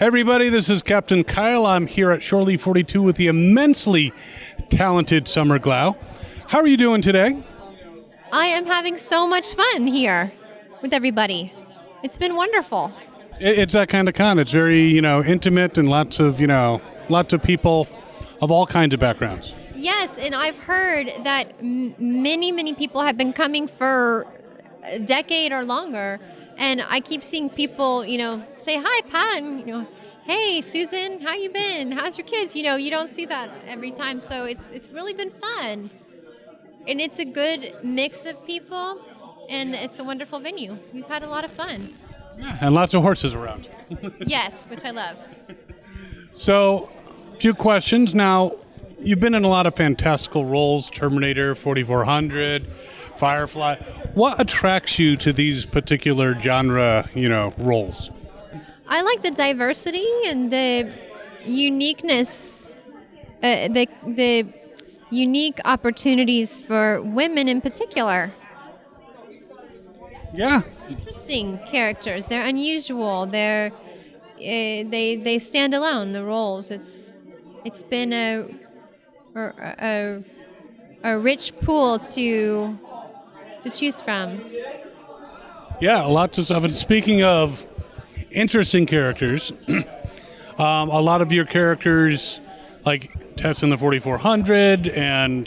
Hey everybody, this is Captain Kyle. I'm here at Shorely 42 with the immensely talented Summer Glau. How are you doing today? I am having so much fun here with everybody. It's been wonderful. It's that kind of con. It's very, intimate and lots of people of all kinds of backgrounds. Yes, and I've heard that many people have been coming for a decade or longer, and I keep seeing people, say, hi, Pat, and, hey, Susan, how you been? How's your kids? You don't see that every time, so it's really been fun. And it's a good mix of people, and it's a wonderful venue. We've had a lot of fun. Yeah, and lots of horses around. Yes, which I love. So, a few questions. Now, you've been in a lot of fantastical roles, Terminator, 4400, Firefly. What attracts you to these particular genre, roles? I like the diversity and the uniqueness, the unique opportunities for women in particular. Yeah. Interesting characters. They're unusual. They stand alone. The roles. It's been a rich pool to choose from. Yeah, lots of stuff. And speaking of interesting characters, a lot of your characters, like Tess in the 4400, and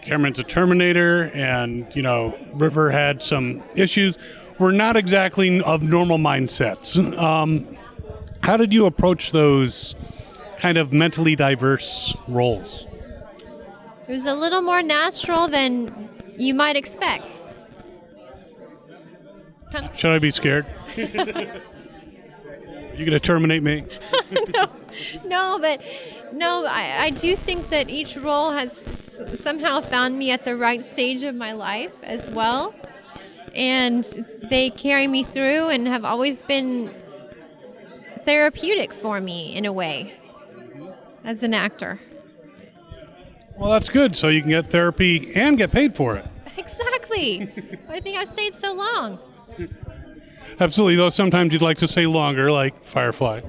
Cameron's a Terminator, and River had some issues, were not exactly of normal mindsets. How did you approach those kind of mentally diverse roles? It was a little more natural than you might expect. Should I be scared? You gonna terminate me? No, I do think that each role has somehow found me at the right stage of my life as well. And they carry me through and have always been therapeutic for me in a way as an actor. Well, that's good. So you can get therapy and get paid for it. Exactly. Why do you think I've stayed so long? Absolutely, though sometimes you'd like to stay longer, like Firefly.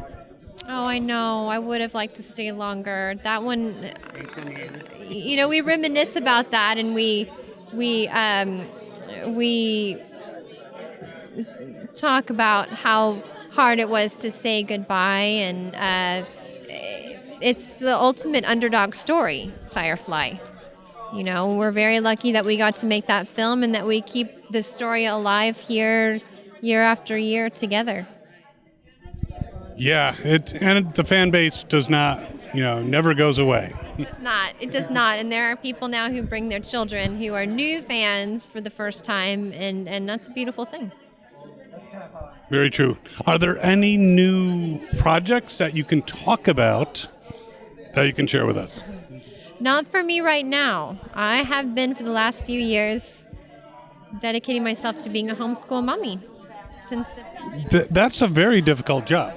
Oh, I know. I would have liked to stay longer. That one, we reminisce about that, and we talk about how hard it was to say goodbye, and it's the ultimate underdog story, Firefly. We're very lucky that we got to make that film and that we keep the story alive here year after year together. Yeah, and the fan base does not, never goes away. It does not. And there are people now who bring their children who are new fans for the first time, and that's a beautiful thing. Very true. Are there any new projects that you can talk about that you can share with us? Not for me right now. I have been for the last few years dedicating myself to being a homeschool mommy. That's a very difficult job.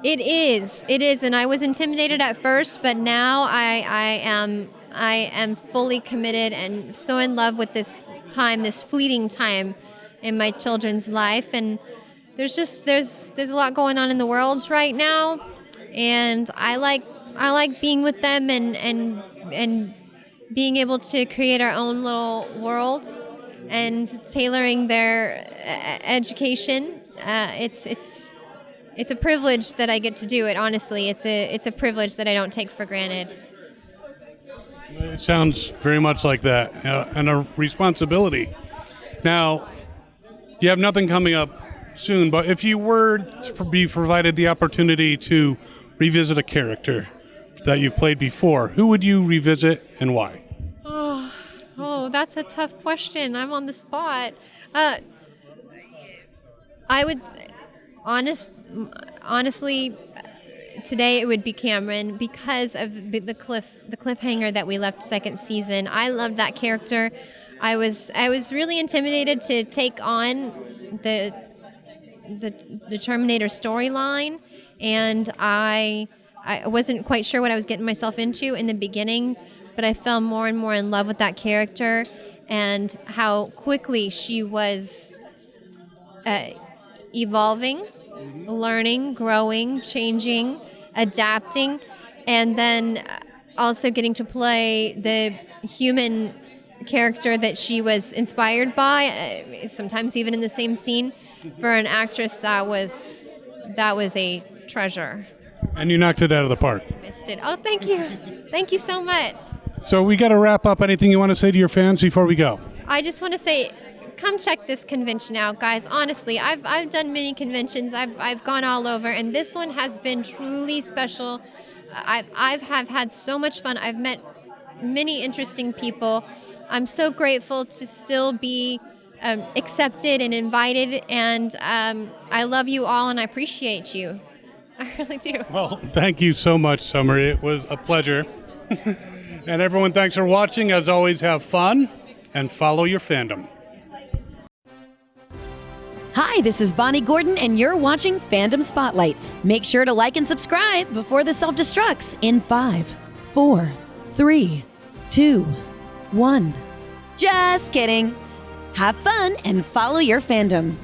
It is, and I was intimidated at first, but now I am fully committed and so in love with this fleeting time in my children's life. And there's a lot going on in the world right now, and I like being with them and being able to create our own little world and tailoring their education. It's a privilege that I get to do it. Honestly, it's a privilege that I don't take for granted. It sounds very much like that, and a responsibility. Now, you have nothing coming up soon, but if you were to be provided the opportunity to revisit a character that you've played before, who would you revisit and why? Oh, that's a tough question. I'm on the spot. I would honestly, today it would be Cameron because of the cliffhanger that we left second season. I loved that character. I was really intimidated to take on the Terminator storyline, and I wasn't quite sure what I was getting myself into in the beginning, but I fell more and more in love with that character and how quickly she was evolving learning, growing, changing, adapting, and then also getting to play the human character that she was inspired by, sometimes even in the same scene. For an actress, that was a treasure. And you knocked it out of the park. Missed it. Oh, thank you. Thank you so much. So we got to wrap up. Anything you want to say to your fans before we go? I just want to say, come check this convention out, guys. Honestly, I've done many conventions. I've gone all over, and this one has been truly special. I've had so much fun. I've met many interesting people. I'm so grateful to still be accepted and invited, and I love you all, and I appreciate you. I really do. Well, thank you so much, Summer. It was a pleasure. And everyone, thanks for watching. As always, have fun and follow your fandom. Hi, this is Bonnie Gordon, and you're watching Fandom Spotlight. Make sure to like and subscribe before the self-destructs in 5, 4, 3, 2, 1. Just kidding. Have fun and follow your fandom.